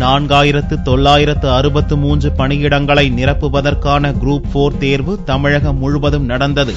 4963 பணியிடங்களை நிரப்புவதற்கான குரூப் 4 தேர்வு தமிழகம் முழுவதும் நடந்தது.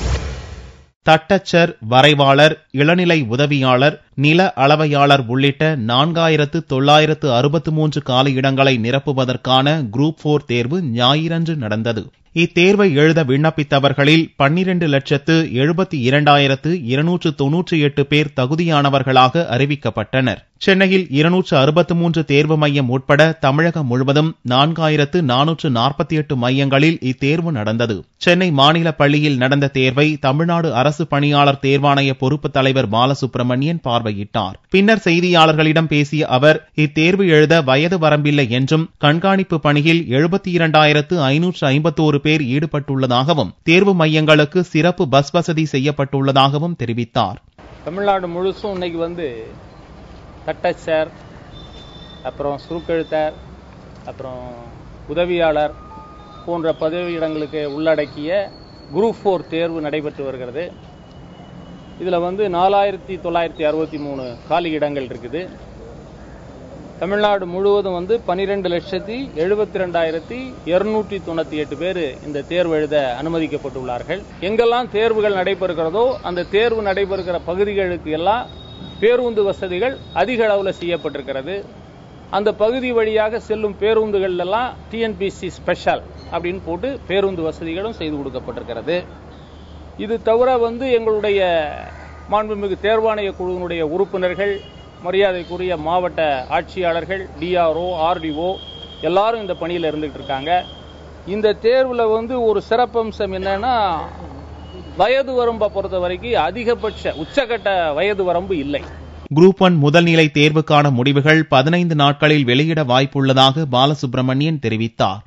தட்டச்சர், வரைவாளர், இளநிலை உதவியாளர், நில அளவையாளர் உள்ளிட்ட 4963 காலியிடங்களை நிரப்புவதற்கான குரூப் 4 தேர்வு ஞாயிறன்று நடந்தது. இத்தேர்வை எழுத விண்ணப்பித்தவர்களில் 12,72,298 பேர் தகுதியானவர்களாக அறிவிக்கப்பட்டனர். சென்னையில் 263 தேர்வு மையம் உட்பட தமிழகம் முழுவதும் 4448 மையங்களில் இத்தேர்வு நடந்தது. சென்னை மாநில பள்ளியில் நடந்த தேர்வை தமிழ்நாடு அரசு பணியாளர் தேர்வாணைய பொறுப்பு தலைவர் பாலசுப்ரமணியன் பார்வையிட்டார். பின்னர் செய்தியாளர்களிடம் பேசிய அவர், இத்தேர்வு எழுத வயது வரம்பில்லை என்றும் கண்காணிப்பு பணியில் 72,551 பேர் ஈடுபட்டுள்ளதாகவும் தேர்வு மையங்களுக்கு சிறப்பு பஸ் வசதி செய்யப்பட்டுள்ளதாகவும் தெரிவித்தார். தமிழ்நாடு முழுசும் இன்னைக்கு தட்டச்சர், அப்புறம் சுருக்கெழுத்தர், அப்புறம் உதவியாளர் போன்ற பதவியிடங்களுக்கு உள்ளடக்கிய குரூப் 4 தேர்வு நடைபெற்று வருகிறது. இதில் 4963 காலி இடங்கள் இருக்குது. தமிழ்நாடு முழுவதும் 12,72,298 பேர் இந்த தேர்வு எழுத அனுமதிக்கப்பட்டுள்ளார்கள். எங்கெல்லாம் தேர்வுகள் நடைபெறுகிறதோ அந்த தேர்வு நடைபெறுகிற பகுதிகளுக்கு எல்லாம் பேருந்து வசதிகள் அதிக அளவில் செய்யப்பட்டிருக்கிறது. அந்த பகுதி வழியாக செல்லும் பேருந்துகள் எல்லாம் டிஎன்பிசி ஸ்பெஷல் அப்படின்னு போட்டு பேருந்து வசதிகளும் செய்து கொடுக்கப்பட்டிருக்கிறது. இது தவிர எங்களுடைய மாண்புமிகு தேர்வாணைய குழுவினுடைய உறுப்பினர்கள், மரியாதைக்குரிய மாவட்ட ஆட்சியாளர்கள், டிஆர்ஓ, ஆர்டிஓ எல்லாரும் இந்த பணியில் இருந்துகிட்டு இருக்காங்க. இந்த தேர்வில் ஒரு சிறப்பம்சம் என்னன்னா, வயது வரம்பை பொறுத்த வரைக்கும் அதிகபட்ச உச்சகட்ட வயது வரம்பு இல்லை. குரூப் 1 முதல்நிலை தேர்வுக்கான முடிவுகள் 15 நாட்களில் வெளியிட வாய்ப்புள்ளதாக பாலசுப்ரமணியன் தெரிவித்தார்.